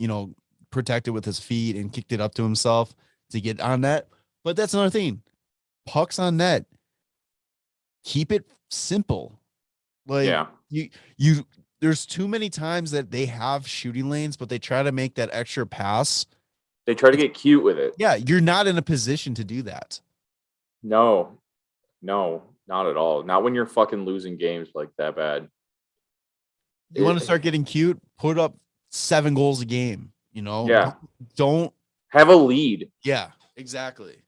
protected with his feet and kicked it up to himself to get on net. But that's another thing. Pucks on net. Keep it simple. Like you there's too many times that they have shooting lanes, but they try to make that extra pass. They try to get cute with it. Yeah, you're not in a position to do that. No, not at all. Not when you're fucking losing games like that bad. You want to start getting cute? Put up 7 goals a game. Yeah. Don't have a lead. Yeah, exactly.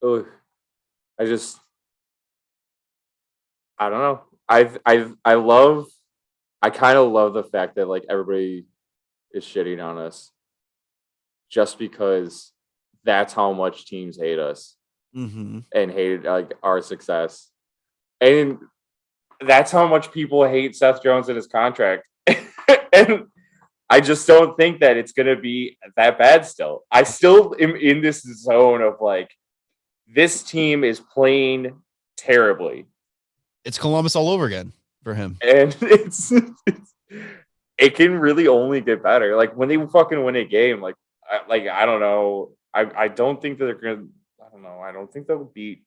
Ugh. I don't know. I kind of love the fact that like everybody is shitting on us just because that's how much teams hate us and hated like our success. And that's how much people hate Seth Jones and his contract. And I just don't think that it's going to be that bad still. I still am in this zone of like, this team is playing terribly. It's Columbus all over again for him. And it can really only get better. Like when they fucking win a game, like I don't know. I don't think that they're gonna. I don't know. I don't think they'll beat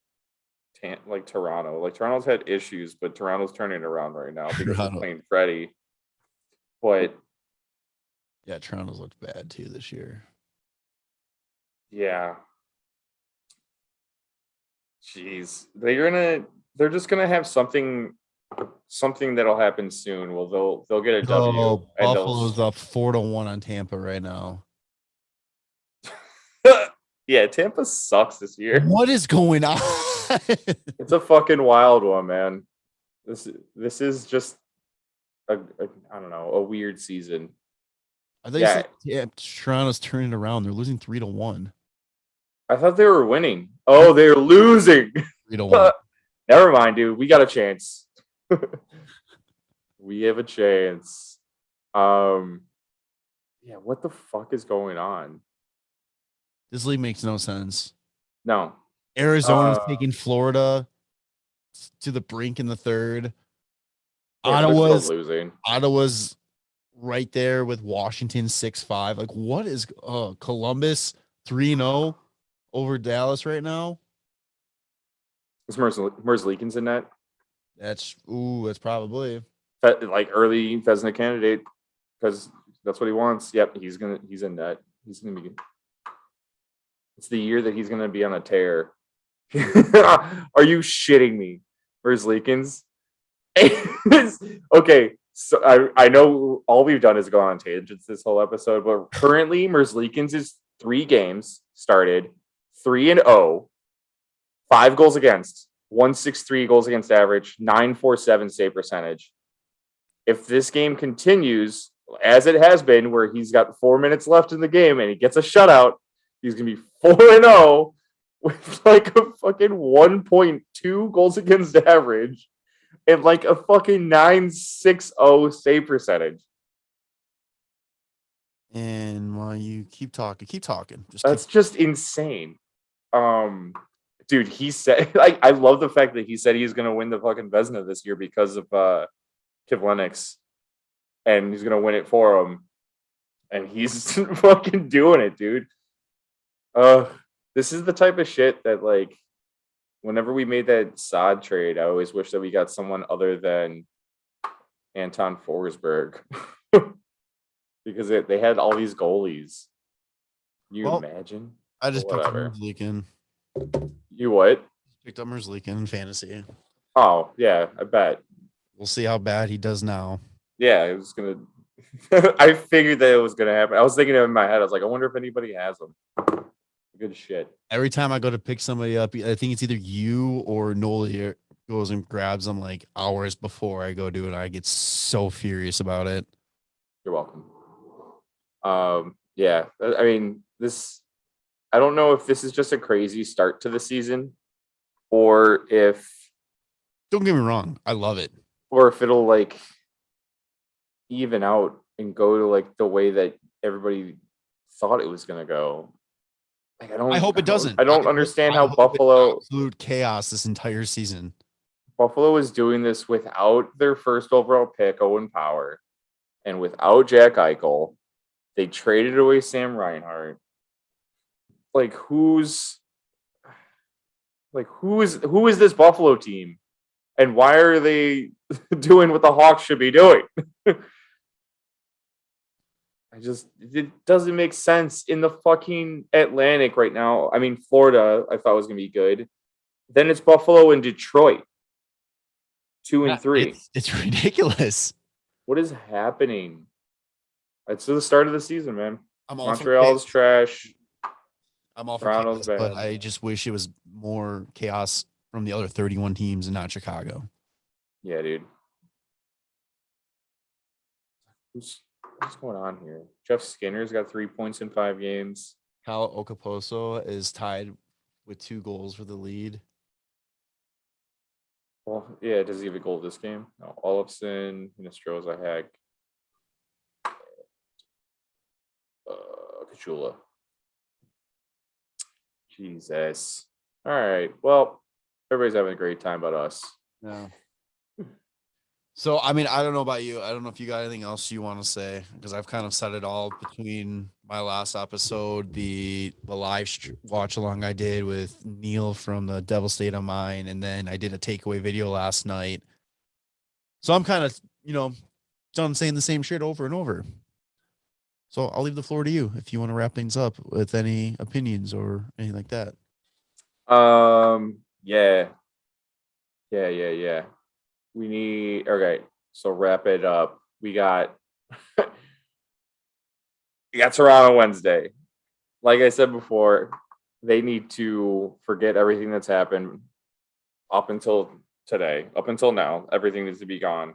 Toronto. Like Toronto's had issues, but Toronto's turning around right now because they're playing Freddie. But yeah, Toronto's looked bad too this year. Yeah. Jeez, they're just gonna have something that'll happen soon. Well, they'll get a W. Oh, Buffalo's up 4-1 on Tampa right now. Yeah, Tampa sucks this year. What is going on? It's a fucking wild one, man. This is just I don't know, a weird season. I think Toronto's turning around. They're losing 3-1. I thought they were winning. Oh, they're losing. 3-1. Never mind, dude. We got a chance. We have a chance. Yeah, what the fuck is going on? This league makes no sense. No. Arizona's taking Florida to the brink in the third. Yeah, Ottawa's right there with Washington 6-5. Like, what is Columbus 3-0 over Dallas right now? Is Merzlikins in that? That's probably like early Vezina candidate because that's what he wants. Yep, he's in that. He's gonna be. It's the year that he's gonna be on a tear. Are you shitting me, Merzlikins? Okay, so I know all we've done is go on tangents this whole episode, but currently Merzlikins is 3 games started, 3-0, 5 goals against, 1.63 goals against average, 9.47 save percentage. If this game continues as it has been, where he's got 4 minutes left in the game and he gets a shutout, he's gonna be 4-0 with like a fucking 1.2 goals against average and like a fucking 9.60 save percentage. And while you keep talking. Just insane. Dude, he said, like, I love the fact that he said he's going to win the fucking Vezina this year because of Kivlenix, and he's going to win it for him, and he's fucking doing it, dude. This is the type of shit that, like, whenever we made that Saad trade, I always wish that we got someone other than Anton Forsberg because they had all these goalies. Imagine? I just picked up Merzlikins. You what? Picked up Merzlikins in fantasy. Oh, yeah, I bet. We'll see how bad he does now. Yeah, it was going to... I figured that it was going to happen. I was thinking in my head, I was like, I wonder if anybody has him. Good shit. Every time I go to pick somebody up, I think it's either you or Noli goes and grabs them like hours before I go do it. I get so furious about it. You're welcome. Yeah, I mean, I don't know if this is just a crazy start to the season or if Don't get me wrong. I love it. or if it'll like even out and go to like the way that everybody thought it was going to go. Like I hope it doesn't. I don't understand I how hope Buffalo it's absolute chaos this entire season. Buffalo is doing this without their first overall pick, Owen Power, and without Jack Eichel. They traded away Sam Reinhart. Like who is this Buffalo team? And why are they doing what the Hawks should be doing? It doesn't make sense in the fucking Atlantic right now. I mean, Florida, I thought was going to be good. Then it's Buffalo and Detroit. 2 and 3. It's ridiculous. What is happening? It's the start of the season, man. Montreal's trash. I'm all for Toronto's chaos, but bad. I just wish it was more chaos from the other 31 teams and not Chicago. Yeah, dude. What's going on here? Jeff Skinner's got 3 points in 5 games. Kyle Okaposo is tied with 2 goals for the lead. Well, yeah, does he have a goal this game? No. Olofsson, Nestroza, Hack, Kachula. Jesus. All right. Well, everybody's having a great time but us. Yeah. So, I mean, I don't know about you. I don't know if you got anything else you want to say, because I've kind of said it all between my last episode, the live watch along I did with Neil from the Devil State of Mind, and then I did a takeaway video last night. So I'm kind of, done saying the same shit over and over. So I'll leave the floor to you if you want to wrap things up with any opinions or anything like that. Yeah. We need, okay, so wrap it up. We got Toronto Wednesday. Like I said before, they need to forget everything that's happened up until today. Up until now, everything needs to be gone.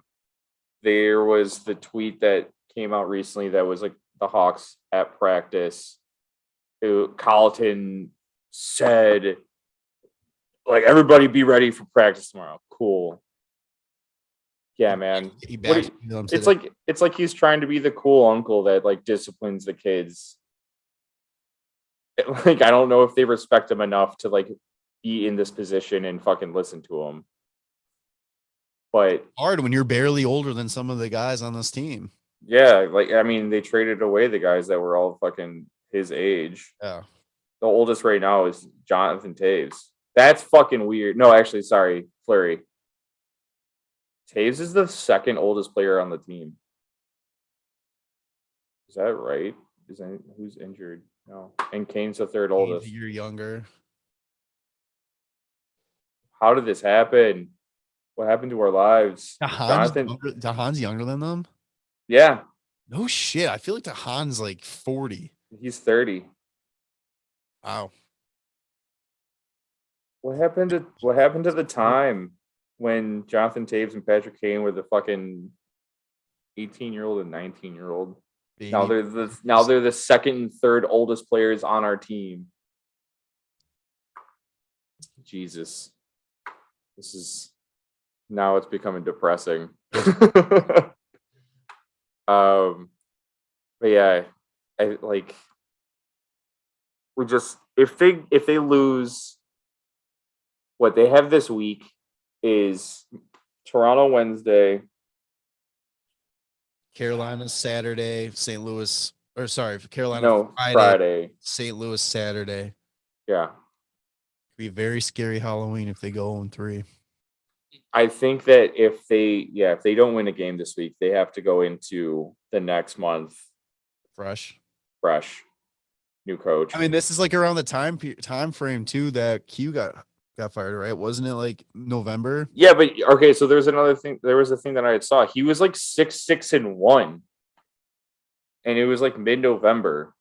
There was the tweet that came out recently that was like the Hawks at practice. Colliton said, like, everybody be ready for practice tomorrow. Cool. Yeah, man. It's like he's trying to be the cool uncle that like disciplines the kids. Like, I don't know if they respect him enough to like be in this position and fucking listen to him. But hard when you're barely older than some of the guys on this team. Yeah, like I mean, they traded away the guys that were all fucking his age. Yeah. The oldest right now is Jonathan Taves. That's fucking weird. No, actually, sorry, Fleury. Taves is the second oldest player on the team. Is that right? Who's injured? No. And Kane's the third oldest. You're younger. How did this happen? What happened to our lives? Dahan's younger than them? Yeah. No shit. I feel like Dahan's like 40. He's 30. Wow. What happened to the time when Jonathan Taves and Patrick Kane were the fucking 18-year-old and 19-year-old? Now they're the second and third oldest players on our team. Jesus. Now it's becoming depressing. But yeah, I like if they lose, what they have this week is Toronto Wednesday, Carolina Saturday, Carolina Friday, St. Louis Saturday. Yeah. Be a very scary Halloween if they go 0-3. I think that if they don't win a game this week, they have to go into the next month fresh, new coach. I mean, this is like around the time frame too that Q got fired, right? Wasn't it like November? Yeah, but okay. So there's another thing. There was a thing that I saw. He was like 6-6-1, and it was like mid-November.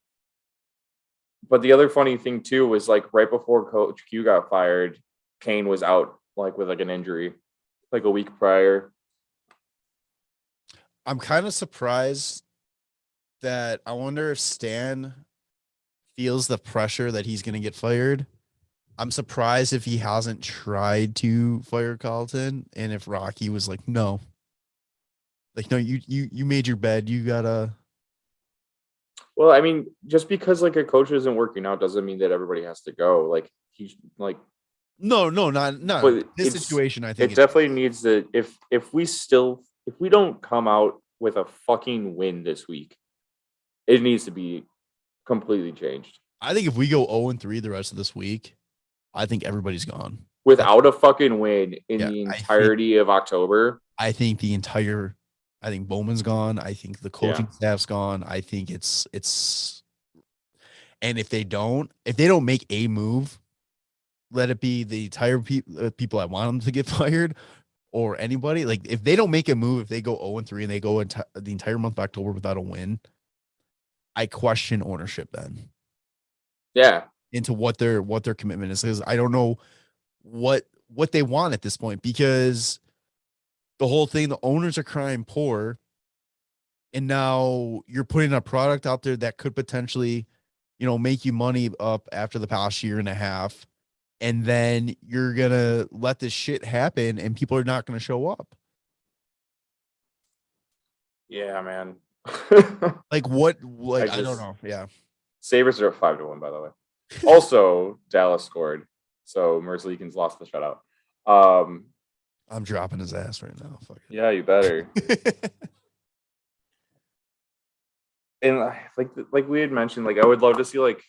But the other funny thing too was like right before Coach Q got fired, Kane was out like with like an injury, like a week prior. I'm kind of surprised that I wonder if Stan feels the pressure that he's going to get fired. I'm surprised if he hasn't tried to fire Colliton, and if Rocky was like, no, like, no, you made your bed, you gotta. Well, I mean, just because like a coach isn't working out doesn't mean that everybody has to go. Like he's like, No, not but this situation. I think it definitely needs to. If we don't come out with a fucking win this week, it needs to be completely changed. I think if we go 0-3 the rest of this week, I think everybody's gone. Without a fucking win in Yeah, the entirety of October. I think Bowman's gone. I think the coaching staff's gone. I think it's and if they don't make a move, let it be the entire people I want them to get fired or anybody. Like if they don't make a move, if they go 0-3 and they go the entire month of October without a win, I question ownership then. Yeah. Into what their commitment is, because I don't know what they want at this point, because the whole thing, the owners are crying poor, and now you're putting a product out there that could potentially, make you money up after the past year and a half, and then you're gonna let this shit happen and people are not gonna show up. Yeah, man. Like what? Like I don't know. Yeah. Sabres are at 5-1, by the way. Also, Dallas scored, so Merzlikins lost the shutout. I'm dropping his ass right now. Fuck it. Yeah, you better. And like we had mentioned, like I would love to see like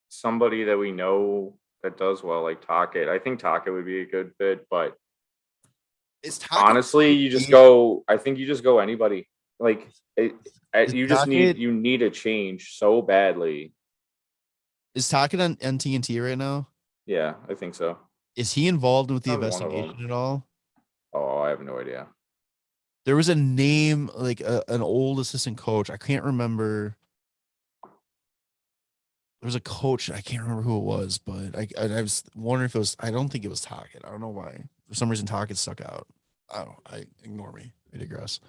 somebody that we know that does well, like Tocchet. I think Tocchet would be a good fit, but honestly, you just go anybody. Like you need a change so badly. Is Tocchet on TNT right now? Yeah, I think so. Is he involved with the investigation at all? Oh, I have no idea. There was a name, like an old assistant coach. I can't remember. There was a coach. I can't remember who it was, but I was wondering if it was. I don't think it was Tocchet. I don't know why. For some reason, Tocchet stuck out. I ignore me. I digress.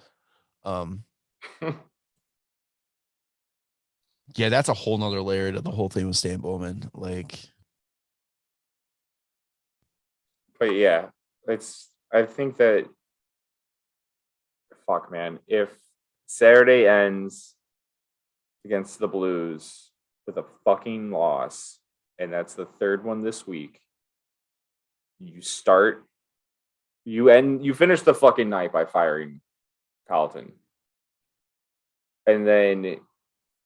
Yeah, that's a whole nother layer to the whole thing with Stan Bowman. Like, but yeah, I think that. Fuck, man. If Saturday ends against the Blues with a fucking loss, and that's the third one this week, you finish the fucking night by firing Colliton. And then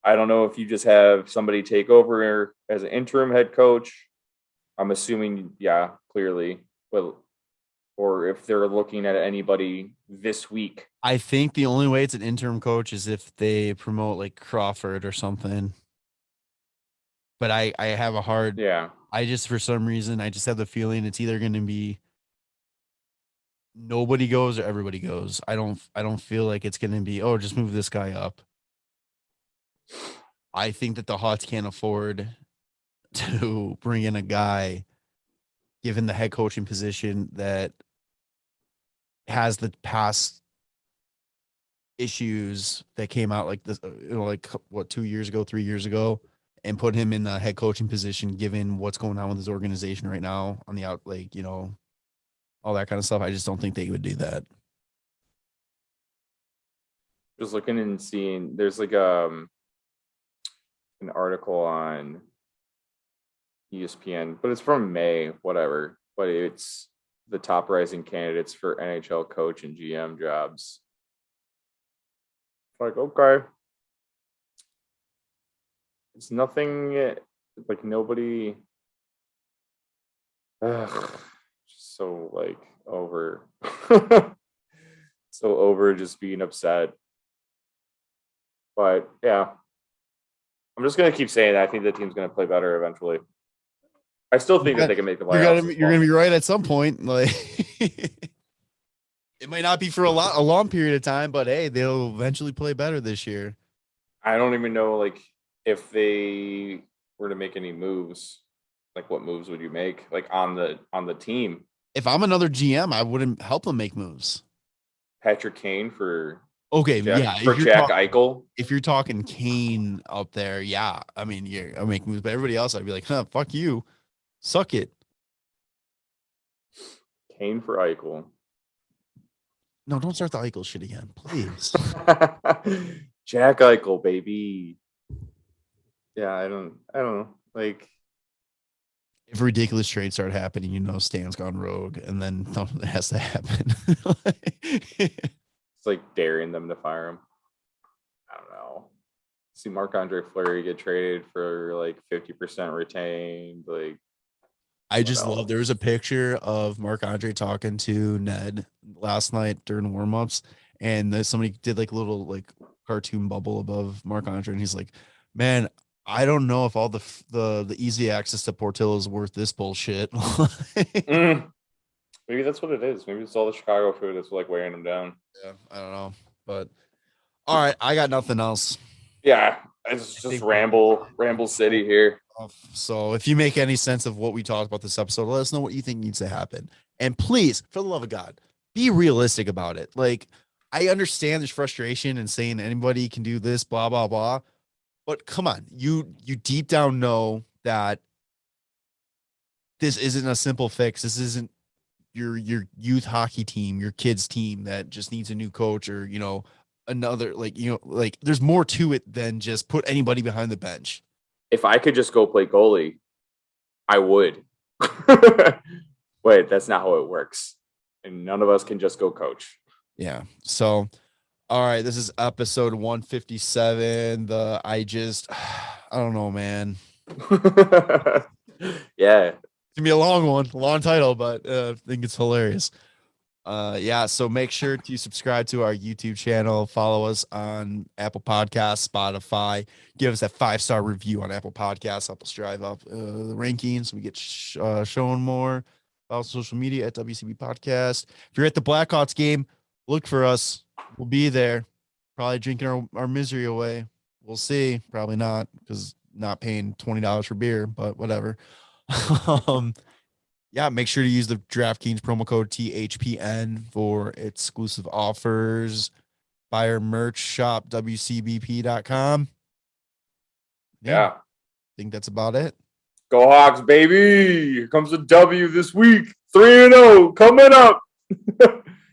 I don't know if you just have somebody take over as an interim head coach. I'm assuming, yeah, clearly. Well, or if they're looking at anybody this week. I think the only way it's an interim coach is if they promote like Crawford or something. But I have a hard. Yeah. I just, for some reason, I just have the feeling it's either going to be nobody goes or everybody goes. I don't feel like it's going to be, oh, just move this guy up. I think that the Hawks can't afford to bring in a guy, given the head coaching position, that has the past issues that came out like this, like what, 2 years ago, 3 years ago, and put him in the head coaching position, given what's going on with his organization right now on the out, like, all that kind of stuff. I just don't think they would do that. Just looking and seeing, there's like an article on ESPN, but it's from May, whatever. But it's the top rising candidates for NHL coach and GM jobs. Like, okay. It's nothing, like nobody. Just so like over. So over just being upset. But yeah. I'm just going to keep saying that. I think the team's going to play better eventually. I still think that they can make the playoffs. You're going to be right at some point. Like, it might not be for a long period of time, but hey, they'll eventually play better this year. I don't even know, like, if they were to make any moves, like what moves would you make, like on the team? If I'm another GM, I wouldn't help them make moves. Patrick Kane for Okay, Jack, yeah. for Jack Eichel. If you're talking Kane up there, yeah. I mean, I make moves, but everybody else, I'd be like, huh, fuck you, suck it. Kane for Eichel. No, don't start the Eichel shit again, please. Jack Eichel, baby. Yeah, I don't know. Like, if ridiculous trades start happening, Stan's gone rogue, and then something has to happen. it's like daring them to fire him. I don't know. See Marc-Andre Fleury get traded for like 50% retained. Like, I just love. There was a picture of Marc-Andre talking to Ned last night during warmups, and somebody did like a little like cartoon bubble above Marc-Andre, and he's like, "Man, I don't know if all the easy access to Portillo is worth this bullshit." Maybe that's what it is. Maybe it's all the Chicago food that's like wearing them down. Yeah, I don't know, but all right, I got nothing else. Yeah, it's just ramble city here. So if you make any sense of what we talked about this episode, let us know what you think needs to happen. And please, for the love of God, be realistic about it. Like, I understand there's frustration and saying anybody can do this, blah, blah, blah. But come on, you deep down know that this isn't a simple fix. This isn't your youth hockey team, your kids team that just needs a new coach or, another, like there's more to it than just put anybody behind the bench. If I could just go play goalie, I would. Wait, that's not how it works. And none of us can just go coach. Yeah. So, all right, this is episode 157. I don't know, man. Yeah. It's gonna be a long one, long title, but I think it's hilarious. So make sure to subscribe to our YouTube channel, follow us on Apple Podcasts, Spotify, give us that 5-star review on Apple Podcasts, help us drive up the rankings. We get shown more. Follow social media at WCB Podcast. If you're at the Blackhawks game, look for us. We'll be there, probably drinking our misery away. We'll see. Probably not, because not paying $20 for beer, but whatever. Yeah, make sure to use the DraftKings promo code THPN for exclusive offers. Buy our merch, shop WCBP.com. Yeah. I think that's about it. Go Hawks, baby. Here comes a W this week. 3-0 coming up.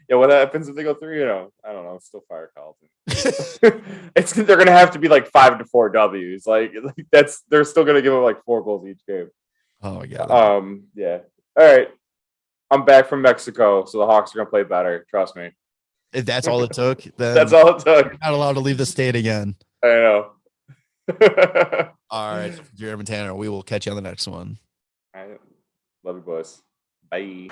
Yeah, what happens if they go 3-0? I don't know. Still fire Colliton. They're gonna have to be like 5-4 W's. Like they're still gonna give them like 4 goals each game. Oh yeah. Yeah. All right. I'm back from Mexico, so the Hawks are gonna play better. Trust me. If that's all it took, then that's all it took. You're not allowed to leave the state again. I know. All right, Jarom and Tanner, we will catch you on the next one. All right. Love you, boys. Bye.